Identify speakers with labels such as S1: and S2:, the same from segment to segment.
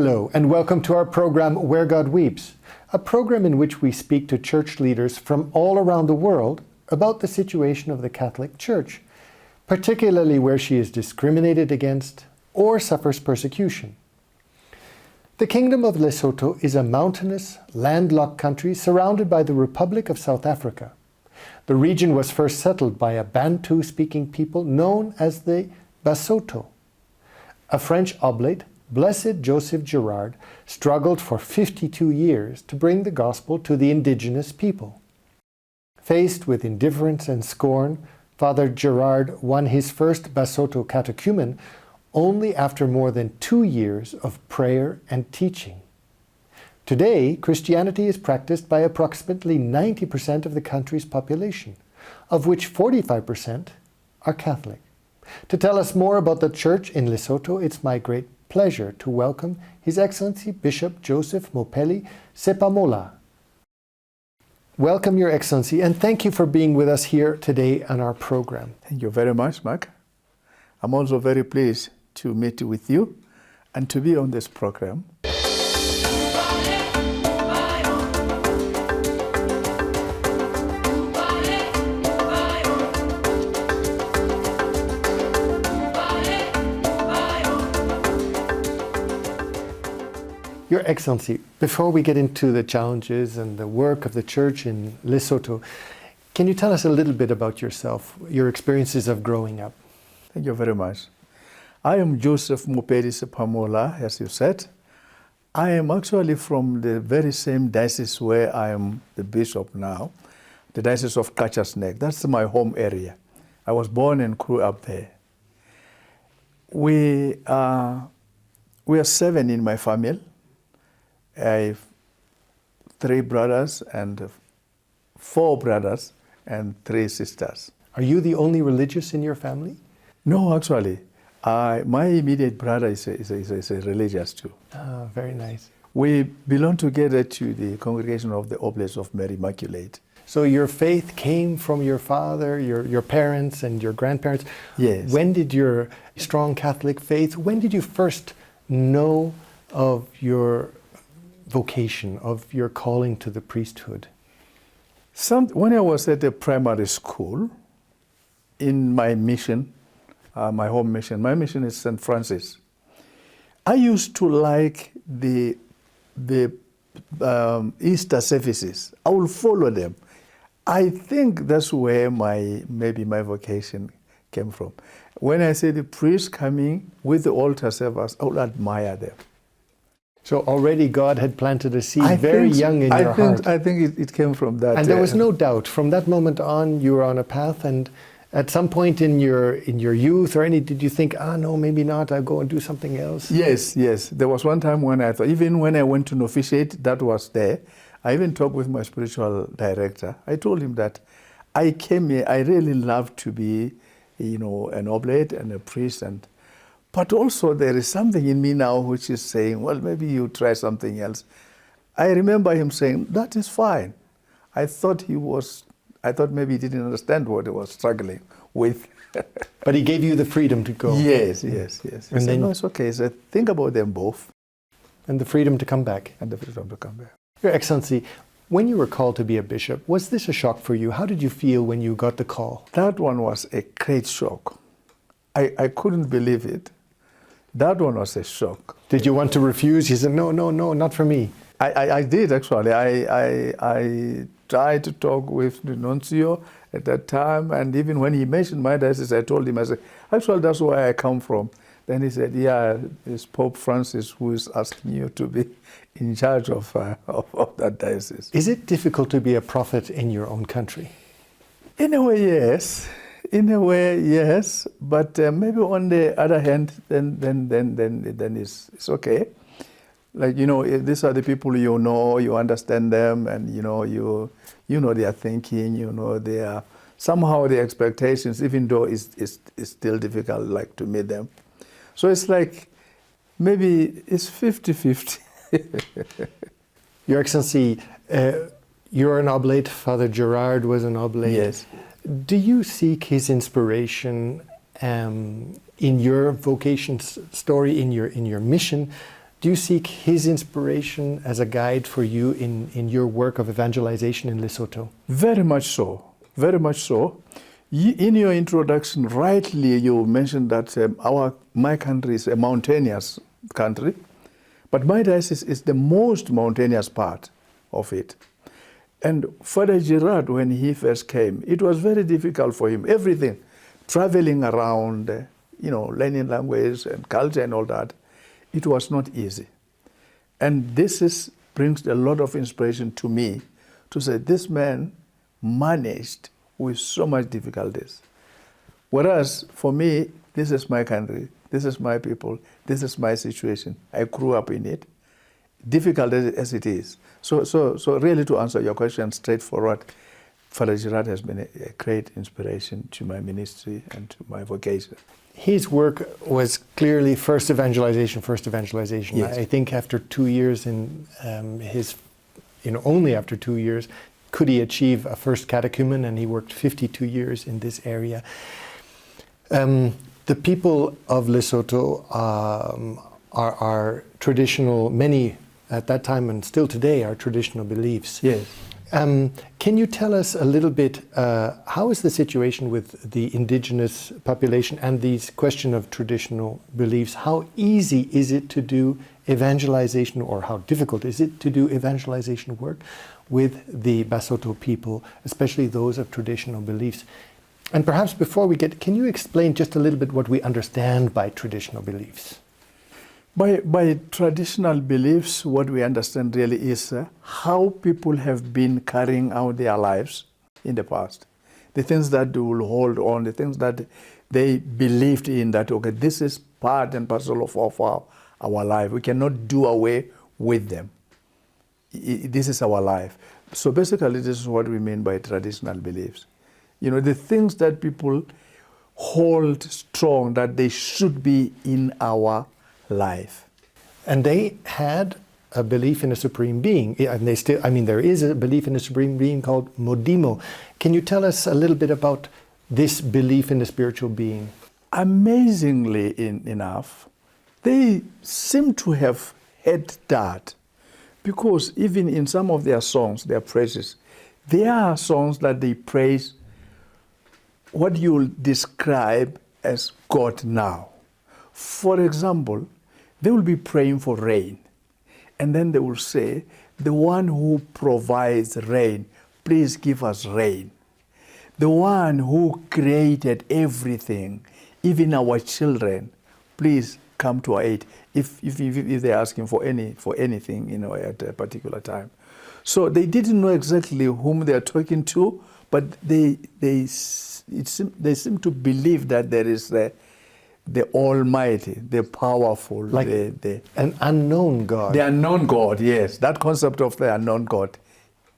S1: Hello, and welcome to our program, Where God Weeps, a program in which we speak to church leaders from all around the world about the situation of the Catholic Church, particularly where she is discriminated against or suffers persecution. The Kingdom of Lesotho is a mountainous, landlocked country surrounded by the Republic of South Africa. The region was first settled by a Bantu-speaking people known as the Basotho. A French oblate, Blessed Joseph Gerard, struggled for 52 years to bring the gospel to the indigenous people. Faced with indifference and scorn, Father Gerard won his first Basotho catechumen only after more than 2 years of prayer and teaching. Today, Christianity is practiced by approximately 90% of the country's population, of which 45% are Catholic. To tell us more about the Church in Lesotho, it's my great pleasure to welcome His Excellency Bishop Joseph Mopeli Sephamola. Welcome, Your Excellency, and thank you for being with us here today on our program.
S2: Thank you very much, Mark. I'm also very pleased to meet with you and to be on this program.
S1: Your Excellency, before we get into the challenges and the work of the Church in Lesotho, can you tell us a little bit about yourself, your experiences of growing up?
S2: Thank you very much. I am Joseph Mopeli Sephamola, as you said. I am actually from the very same diocese where I am the bishop now, the diocese of Qacha. That's my home area. I was born and grew up there. We are 7 in my family. I have 3 brothers and 4 brothers and 3 sisters.
S1: Are you the only religious in your family?
S2: No, actually. My immediate brother is a religious too.
S1: Ah, very nice.
S2: We belong together to the congregation of the Oblates of Mary Immaculate.
S1: So your faith came from your father, your parents and your grandparents.
S2: Yes.
S1: When did your strong Catholic faith, when did you first know of your vocation, of your calling to the priesthood?
S2: When I was at the primary school, in my mission, my home mission, my mission is St. Francis, I used to like the Easter services. I will follow them. I think that's where maybe my vocation came from. When I see the priests coming with the altar servers, I will admire them.
S1: So already God had planted a seed very young in your heart.
S2: I think it came from that.
S1: And there was no doubt. From that moment on, you were on a path, and at some point in your youth or did you think, no, maybe not, I'll go and do something else?
S2: Yes. There was one time when I thought, even when I went to novitiate, that was there. I even talked with my spiritual director. I told him that I came here, I really love to be, an oblate and a priest, but also there is something in me now which is saying, well, maybe you try something else. I remember him saying, that is fine. I thought maybe he didn't understand what he was struggling with.
S1: But he gave you the freedom to go.
S2: Yes. He
S1: and
S2: said,
S1: then,
S2: no, it's okay. He said, think about them both.
S1: And the freedom to come back. Your Excellency, when you were called to be a bishop, was this a shock for you? How did you feel when you got the call?
S2: That one was a great shock. I couldn't believe it. That one was a shock.
S1: Did you want to refuse? You said, no, not for me.
S2: I did, actually. I tried to talk with the nuncio at that time, and even when he mentioned my diocese, I told him, I said, actually, that's where I come from. Then he said, yeah, it's Pope Francis who is asking you to be in charge of that diocese.
S1: Is it difficult to be a prophet in your own country?
S2: In a way, yes. But maybe on the other hand, then it's okay. Like, these are the people you understand them, and you know their thinking, somehow the expectations, even though it's still difficult, like, to meet them. So it's like, maybe it's 50-50.
S1: Your Excellency, you're an oblate, Father Gerard was an oblate.
S2: Yes.
S1: Do you seek his inspiration in your vocation story, in your mission, Do you seek his inspiration as a guide for you in your work of evangelization in Lesotho?
S2: Very much so. Very much so. In your introduction, rightly you mentioned that my country is a mountainous country, but my diocese is the most mountainous part of it. And Father Gerard, when he first came, it was very difficult for him. Everything, traveling around, learning language and culture and all that, it was not easy. And this brings a lot of inspiration to me to say this man managed with so much difficulties. Whereas for me, this is my country, this is my people, this is my situation. I grew up in it, difficult as it is. So really to answer your question straightforward, Father Gerard has been a great inspiration to my ministry and to my vocation.
S1: His work was clearly first evangelization.
S2: Yes.
S1: I think after 2 years only after 2 years, could he achieve a first catechumen, and he worked 52 years in this area. The people of Lesotho are traditional, many at that time and still today are traditional beliefs.
S2: Yes.
S1: Can you tell us a little bit, how is the situation with the indigenous population and this question of traditional beliefs? How easy is it to do evangelization, or how difficult is it to do evangelization work with the Basotho people, especially those of traditional beliefs? And perhaps before we can you explain just a little bit what we understand by traditional beliefs?
S2: By traditional beliefs, what we understand really is how people have been carrying out their lives in the past. The things that they will hold on, the things that they believed in, that, okay, this is part and parcel of our life. We cannot do away with them. This is our life. So basically, this is what we mean by traditional beliefs. The things that people hold strong, that they should be in our life.
S1: And they had a belief in a supreme being, and there is a belief in a supreme being called Modimo. Can you tell us a little bit about this belief in the spiritual being?
S2: Amazingly enough, they seem to have had that, because even in some of their songs, their praises, there are songs that they praise what you'll describe as God now. For example, they will be praying for rain, and then they will say, the one who provides rain, please give us rain. The one who created everything, even our children, please come to our aid, if they're asking for anything, at a particular time. So they didn't know exactly whom they are talking to, but they seem to believe that there is the Almighty, the powerful,
S1: like an unknown God.
S2: The unknown God, yes. That concept of the unknown God,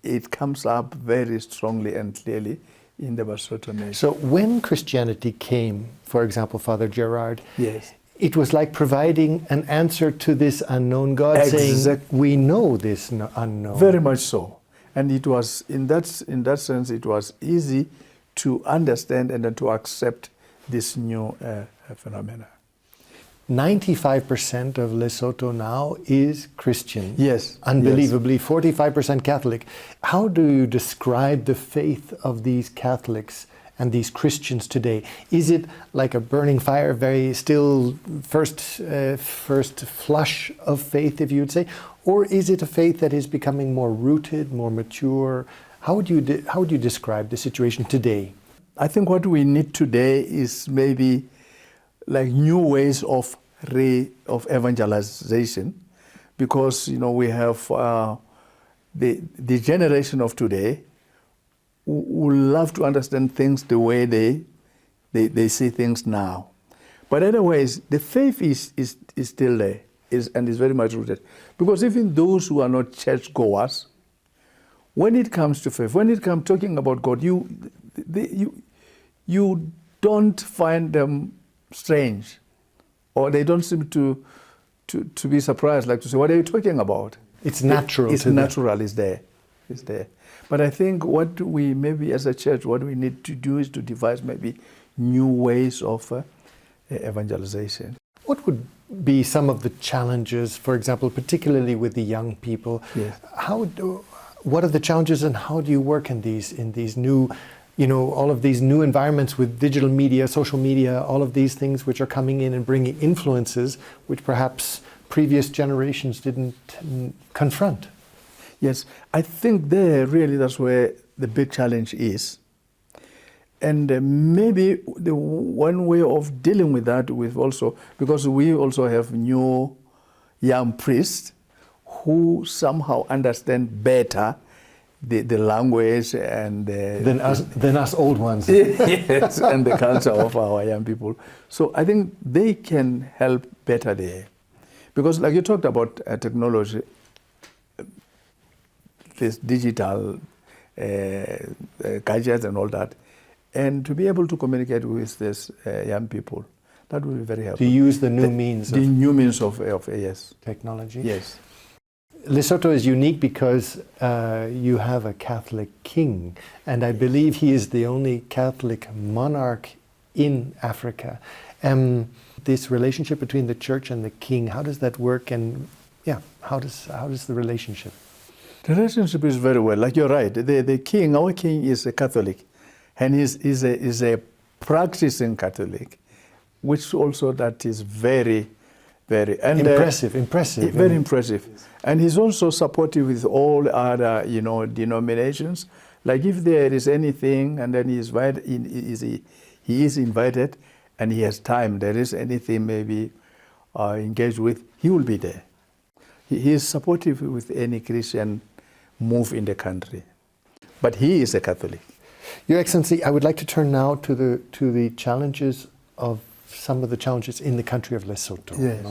S2: it comes up very strongly and clearly in the Basotho nation.
S1: So when Christianity came, for example, Father Gerard,
S2: yes,
S1: it was like providing an answer to this unknown God, saying, we know this unknown.
S2: Very much so. And it was, in that sense, it was easy to understand and then to accept this new phenomena.
S1: 95% of Lesotho now is Christian.
S2: Yes.
S1: Unbelievably,
S2: yes.
S1: 45% Catholic. How do you describe the faith of these Catholics and these Christians today? Is it like a burning fire, very still first flush of faith, if you would say? Or is it a faith that is becoming more rooted, more mature? How would you describe the situation today?
S2: I think what we need today is maybe like new ways of evangelization, because we have the generation of today who love to understand things the way they see things now. But otherwise, the faith is still there, and is very much rooted. Because even those who are not churchgoers, when it comes to faith, when it comes talking about God, you don't find them strange, or they don't seem to be surprised, like to say, what are you talking about?
S1: It's natural.
S2: It's natural, it's there. But I think what we maybe as a church, what we need to do is to devise maybe new ways of evangelization.
S1: What would be some of the challenges, for example, particularly with the young people.
S2: Yes.
S1: What are the challenges, and how do you work in these new, all of these new environments with digital media, social media, all of these things which are coming in and bringing influences which perhaps previous generations didn't confront?
S2: Yes, I think that's where the big challenge is. And maybe the one way of dealing with that, because we also have new young priests who somehow understand better the language and
S1: than us old ones.
S2: Yes, and the culture of our young people. So I think they can help better there. Because like you talked about technology, this digital gadgets and all that, and to be able to communicate with these young people, that will be very helpful.
S1: To use the new means
S2: of yes,
S1: technology.
S2: Yes.
S1: Lesotho is unique because you have a Catholic king, and I believe he is the only Catholic monarch in Africa. This relationship between the church and the king, how does that work? And how does the relationship?
S2: The relationship is very well. Like you're right, the king, our king, is a Catholic, and is a practicing Catholic, which also that is very, very
S1: impressive.
S2: Very impressive. And he's also supportive with all other, denominations. Like if there is anything, and then he is invited, and he has time. There is anything maybe engaged with, he will be there. He is supportive with any Christian move in the country, but he is a Catholic.
S1: Your Excellency, I would like to turn now to the challenges of some of the challenges in the country of Lesotho.
S2: Yes.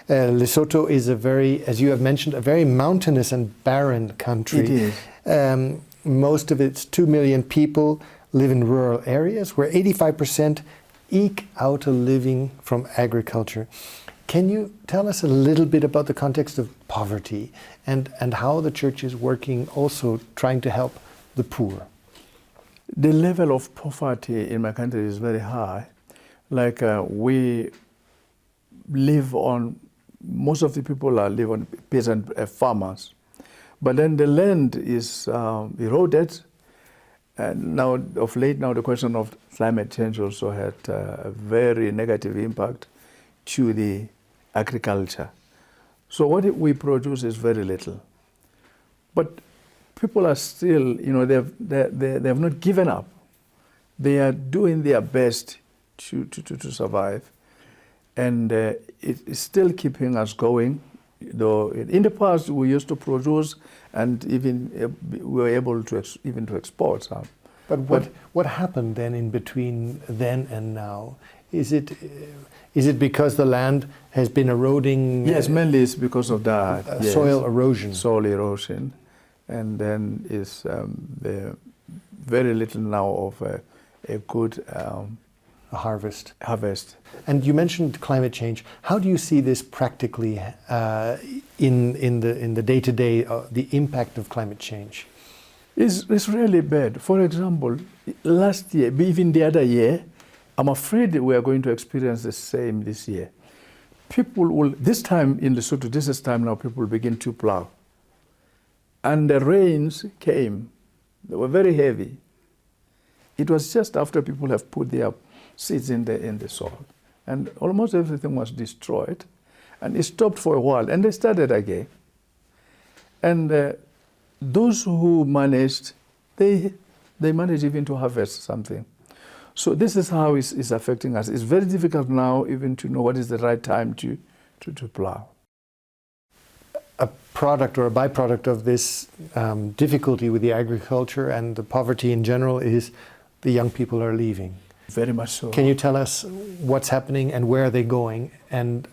S1: Lesotho is as you have mentioned, a very mountainous and barren country.
S2: It is.
S1: Most of its 2 million people live in rural areas where 85% eke out a living from agriculture. Can you tell us a little bit about the context of poverty and how the church is working, also trying to help the poor?
S2: The level of poverty in my country is very high. Like we live on, most of the people live on peasant farmers. But then the land is eroded. And now, of late, the question of climate change also had a very negative impact to the agriculture. So what we produce is very little. But people are still, they have not given up. They are doing their best to survive. And it's still keeping us going. Though in the past we used to produce, and even we were able to export some.
S1: But what happened then in between then and now? Is it because the land has been eroding?
S2: Yes, mainly it's because of that. Yes.
S1: Soil erosion.
S2: Soil erosion, and then is very little now of a good
S1: harvest.
S2: And
S1: you mentioned climate change. How do you see this practically in the day-to-day, the impact of climate change?
S2: It's really bad. For example, last year, even the other year, I'm afraid we are going to experience the same this year. People will, this time in Lesotho, this is time now people begin to plow. And the rains came. They were very heavy. It was just after people have put their seeds in the soil. And almost everything was destroyed. And it stopped for a while, and they started again. And those who managed, they managed even to harvest something. So this is how it's affecting us. It's very difficult now even to know what is the right time to plow.
S1: A product or a byproduct of this difficulty with the agriculture and the poverty in general is the young people are leaving.
S2: Very much so.
S1: Can you tell us what's happening and where are they going? And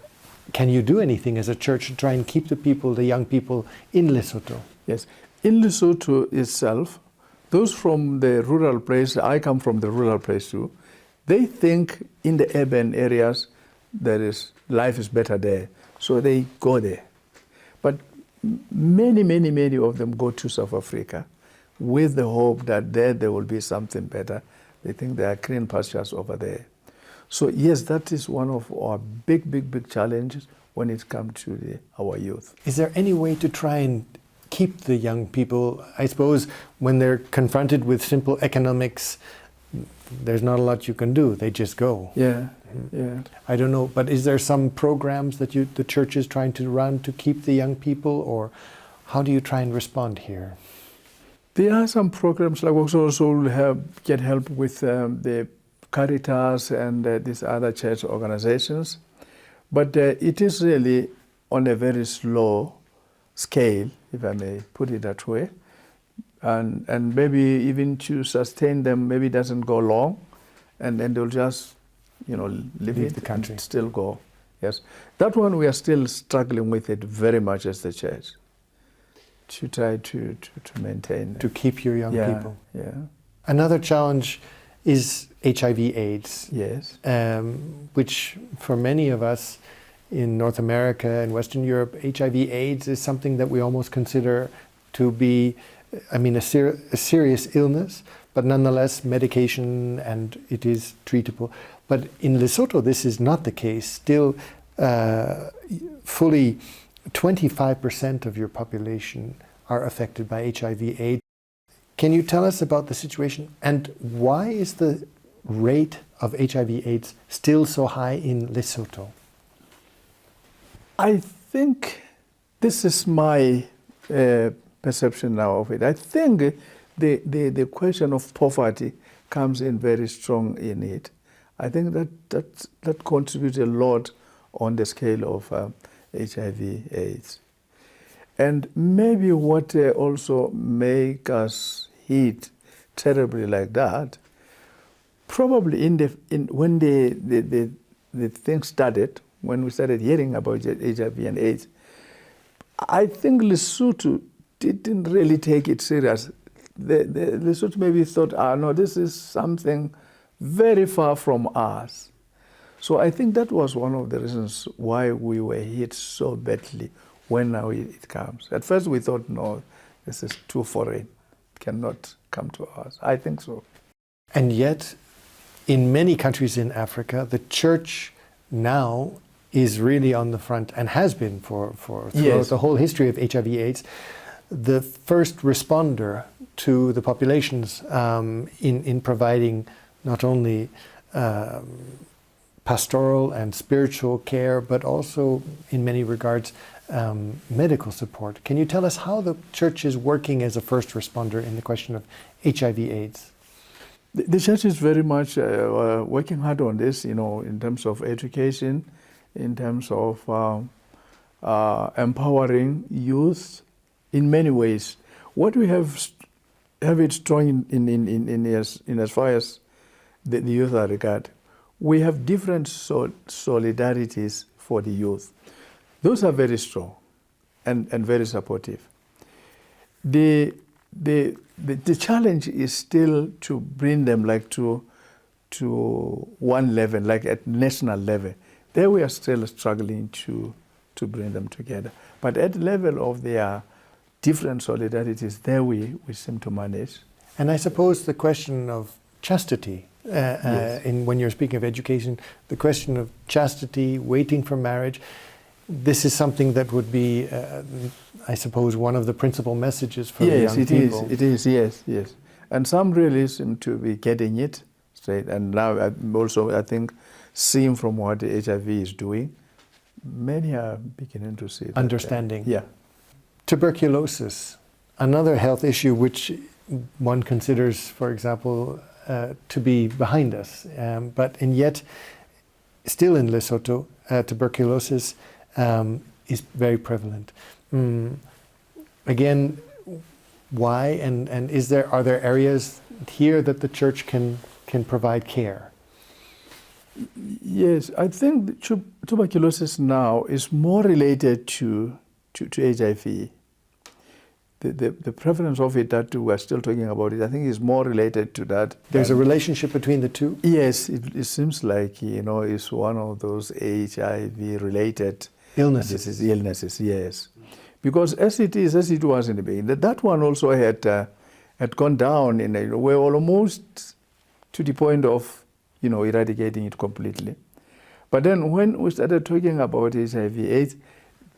S1: can you do anything as a church to try and keep the young people in Lesotho?
S2: Yes. In Lesotho itself, those from the rural place, I come from the rural place too, they think in the urban areas life is better there. So they go there. But many of them go to South Africa with the hope that there will be something better. They think there are green pastures over there. So yes, that is one of our big challenges when it comes to our youth.
S1: Is there any way to try and keep the young people, I suppose, when they're confronted with simple economics, there's not a lot you can do, they just go.
S2: Yeah, yeah.
S1: I don't know, but is there some programs that the church is trying to run to keep the young people, or how do you try and respond here?
S2: There are some programs, like also get help with the Caritas and these other church organizations, but it is really on a very slow scale, if I may put it that way, and maybe even to sustain them, maybe it doesn't go long, and then they'll just, leave
S1: the country,
S2: and still go. Yes, that one we are still struggling with it very much as the church, to try to maintain.
S1: To keep your young people.
S2: Yeah.
S1: Another challenge is HIV/AIDS.
S2: Yes.
S1: Which for many of us in North America and Western Europe, HIV/AIDS is something that we almost consider to be, a serious illness, but nonetheless medication, and it is treatable. But in Lesotho, this is not the case. Still, fully 25% of your population are affected by HIV/AIDS. Can you tell us about the situation, and why is the rate of HIV/AIDS still so high in Lesotho?
S2: I think this is my perception now of it. I think the question of poverty comes in very strong in it. I think that contributes a lot on the scale of HIV/AIDS. And maybe what also make us hit terribly like that, probably when the thing started, when we started hearing about HIV and AIDS, I think Lesotho didn't really take it serious. Lesotho maybe thought, no, this is something very far from us. So I think that was one of the reasons why we were hit so badly when now it comes. At first we thought, no, this is too foreign. It cannot come to us. I think so.
S1: And yet, in many countries in Africa, the church now is really on the front, and has been for throughout the whole history of HIV/AIDS, the first responder to the populations in providing not only pastoral and spiritual care, but also in many regards medical support. Can you tell us how the church is working as a first responder in the question of HIV/AIDS?
S2: The church is very much working hard on this, in terms of education, in terms of empowering youth in many ways. What we have it strong in as far as the youth are regarded. We have different solidarities for the youth. Those are very strong and very supportive. The challenge is still to bring them to one level, like at national level. There we are still struggling to bring them together. But at the level of their different solidarities, there we seem to manage.
S1: And I suppose the question of chastity, when you're speaking of education, the question of chastity, waiting for marriage, this is something that would be, I suppose, one of the principal messages for the young people.
S2: It is, yes. And some really seem to be getting it straight. And now also, I think, seeing from what the HIV is doing, many are beginning to see that.
S1: Understanding.
S2: Yeah.
S1: Tuberculosis, another health issue which one considers, for example, to be behind us. And yet, still in Lesotho, tuberculosis is very prevalent. Again, why? And are there areas here that the church can provide care?
S2: Yes, I think tuberculosis now is more related to HIV. The prevalence of it that we're still talking about it, I think is more related to that.
S1: There's a relationship between the two?
S2: Yes, it seems like, it's one of those HIV-related illnesses, yes. Because as it was in the beginning, that one also had gone down. We're almost to the point of, eradicating it completely. But then when we started talking about HIV/AIDS,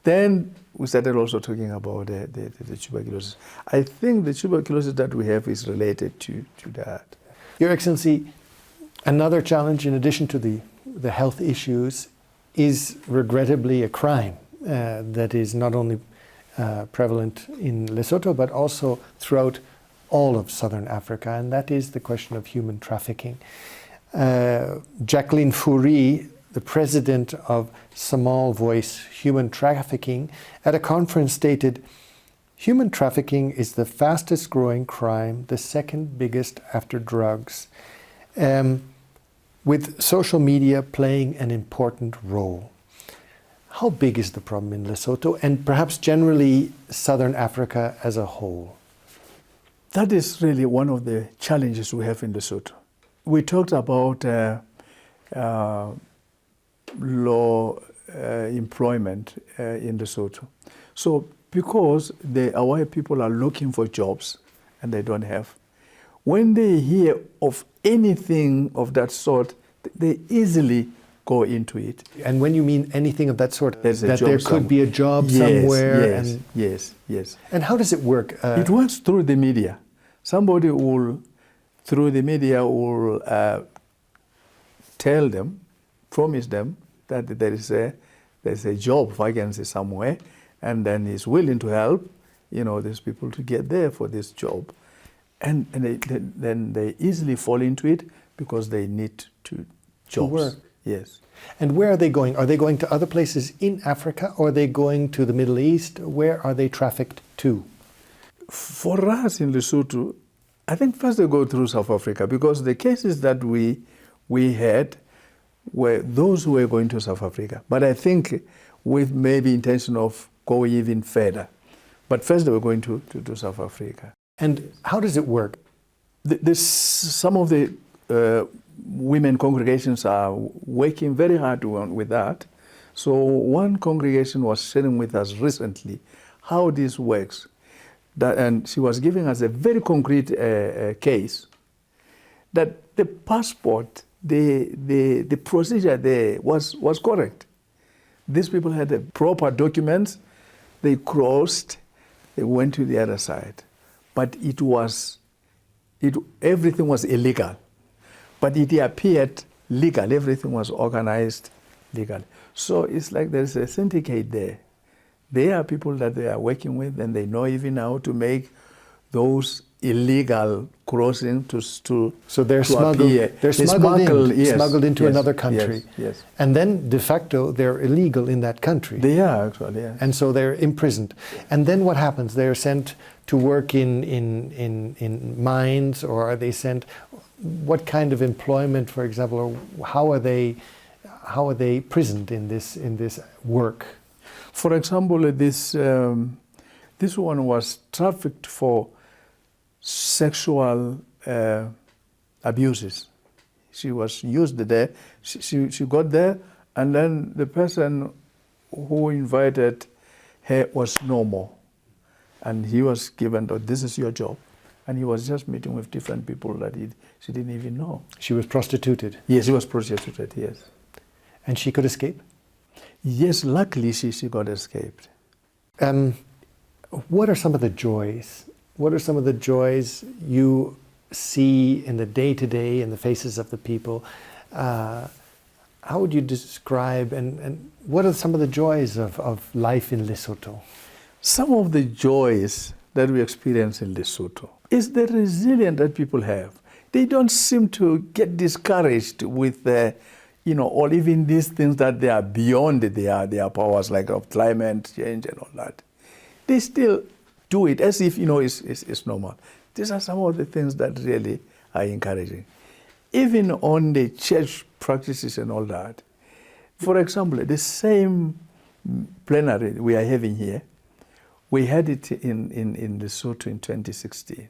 S2: then we started also talking about the tuberculosis. I think the tuberculosis that we have is related to that.
S1: Your Excellency, another challenge in addition to the health issues is regrettably a crime that is not only prevalent in Lesotho but also throughout all of southern Africa, and that is the question of human trafficking. Jacqueline Fourie, the president of Small Voice Human Trafficking, at a conference stated, "Human trafficking is the fastest growing crime, the second biggest after drugs, with social media playing an important role." How big is the problem in Lesotho and perhaps generally Southern Africa as a whole?
S2: That is really one of the challenges we have in Lesotho. We talked about low employment in Lesotho. So because our people are looking for jobs and they don't have, when they hear of anything of that sort, they easily go into it.
S1: And when you mean anything of that sort,
S2: There's a
S1: that
S2: job
S1: there could be a job somewhere?
S2: Yes.
S1: And how does it work?
S2: It works through the media. Somebody will, through the media, will tell them, promise them that there's a job vacancy somewhere, and then is willing to help, these people to get there for this job, and then they easily fall into it because they need jobs.
S1: To work.
S2: Yes.
S1: And where are they going? Are they going to other places in Africa, or are they going to the Middle East? Where are they trafficked to?
S2: For us in Lesotho, I think first they go through South Africa, because the cases that we had were those who were going to South Africa. But I think with maybe intention of going even further. But first they were going to South Africa.
S1: And how does it work?
S2: Some of the women congregations are working very hard with that. So one congregation was sharing with us recently how this works. And she was giving us a very concrete case that the passport, the procedure there was correct. These people had the proper documents, they crossed, they went to the other side. But everything was illegal. But it appeared legal, everything was organized legally. So it's like there's a syndicate there. There are people that they are working with, and they know even how to make those illegal crossings
S1: so they're smuggled.
S2: Appear.
S1: They're smuggled into another country.
S2: Yes.
S1: And then de facto they're illegal in that country.
S2: They are actually. Yeah.
S1: And so they're imprisoned. And then what happens? They're sent to work in mines, or are they sent? What kind of employment, for example, or how are they prisoned in this work?
S2: For example, this one was trafficked for sexual abuses. She was used there. She got there, and then the person who invited her was normal, and he was given, "Oh, this is your job," and he was just meeting with different people that she didn't even know.
S1: She was prostituted.
S2: Yes, she was prostituted. Yes.
S1: And she could escape?
S2: Yes, luckily she got escaped.
S1: What are some of the joys? What are some of the joys you see in the day-to-day in the faces of the people? How would you describe, and what are some of the joys of life in Lesotho?
S2: Some of the joys that we experience in Lesotho is the resilience that people have. They don't seem to get discouraged with or even these things that they are beyond their powers, like of climate change and all that. They still do it as if it's normal. These are some of the things that really are encouraging. Even on the church practices and all that. For example, the same plenary we are having here, we had it in Lesotho in 2016.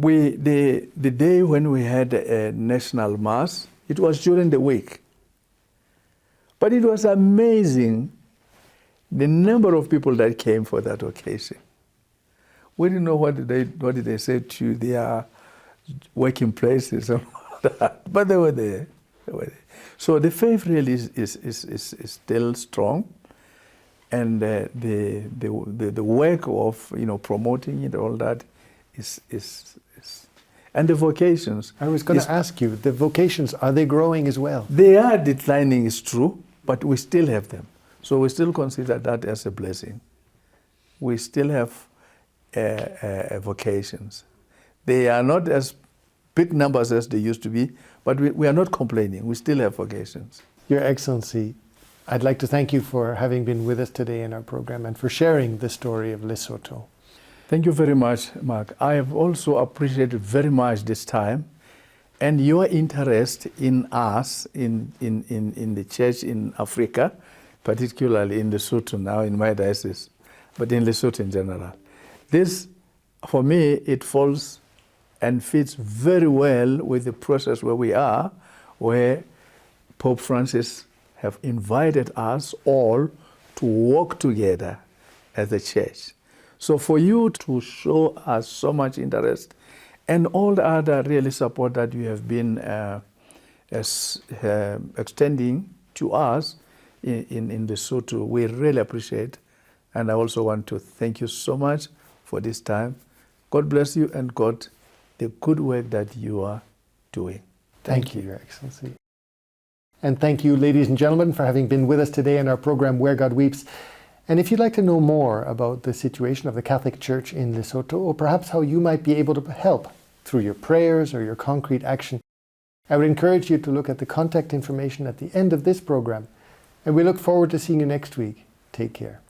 S2: The day when we had a national mass, it was during the week. But it was amazing the number of people that came for that occasion. We didn't know what did they say to their working places and all that. But they were there. They were there. So the faith really is still strong, and the work of promoting it, all that is and the vocations.
S1: I was going to ask you, the vocations, are they growing as well?
S2: They are declining, it's true, but we still have them. So we still consider that as a blessing. We still have vocations. They are not as big numbers as they used to be, but we are not complaining. We still have vocations.
S1: Your Excellency, I'd like to thank you for having been with us today in our program and for sharing the story of Lesotho.
S2: Thank you very much, Mark. I have also appreciated very much this time and your interest in us, in the church in Africa, particularly in Lesotho now, in my diocese, but in Lesotho in general. This, for me, it falls and fits very well with the process where we are, where Pope Francis have invited us all to work together as a church. So for you to show us so much interest and all the other really support that you have been extending to us in Lesotho, we really appreciate. And I also want to thank you so much for this time. God bless you and God, the good work that you are doing.
S1: Thank you, Your Excellency. And thank you, ladies and gentlemen, for having been with us today in our program, Where God Weeps. And if you'd like to know more about the situation of the Catholic Church in Lesotho, or perhaps how you might be able to help through your prayers or your concrete action, I would encourage you to look at the contact information at the end of this program. And we look forward to seeing you next week. Take care.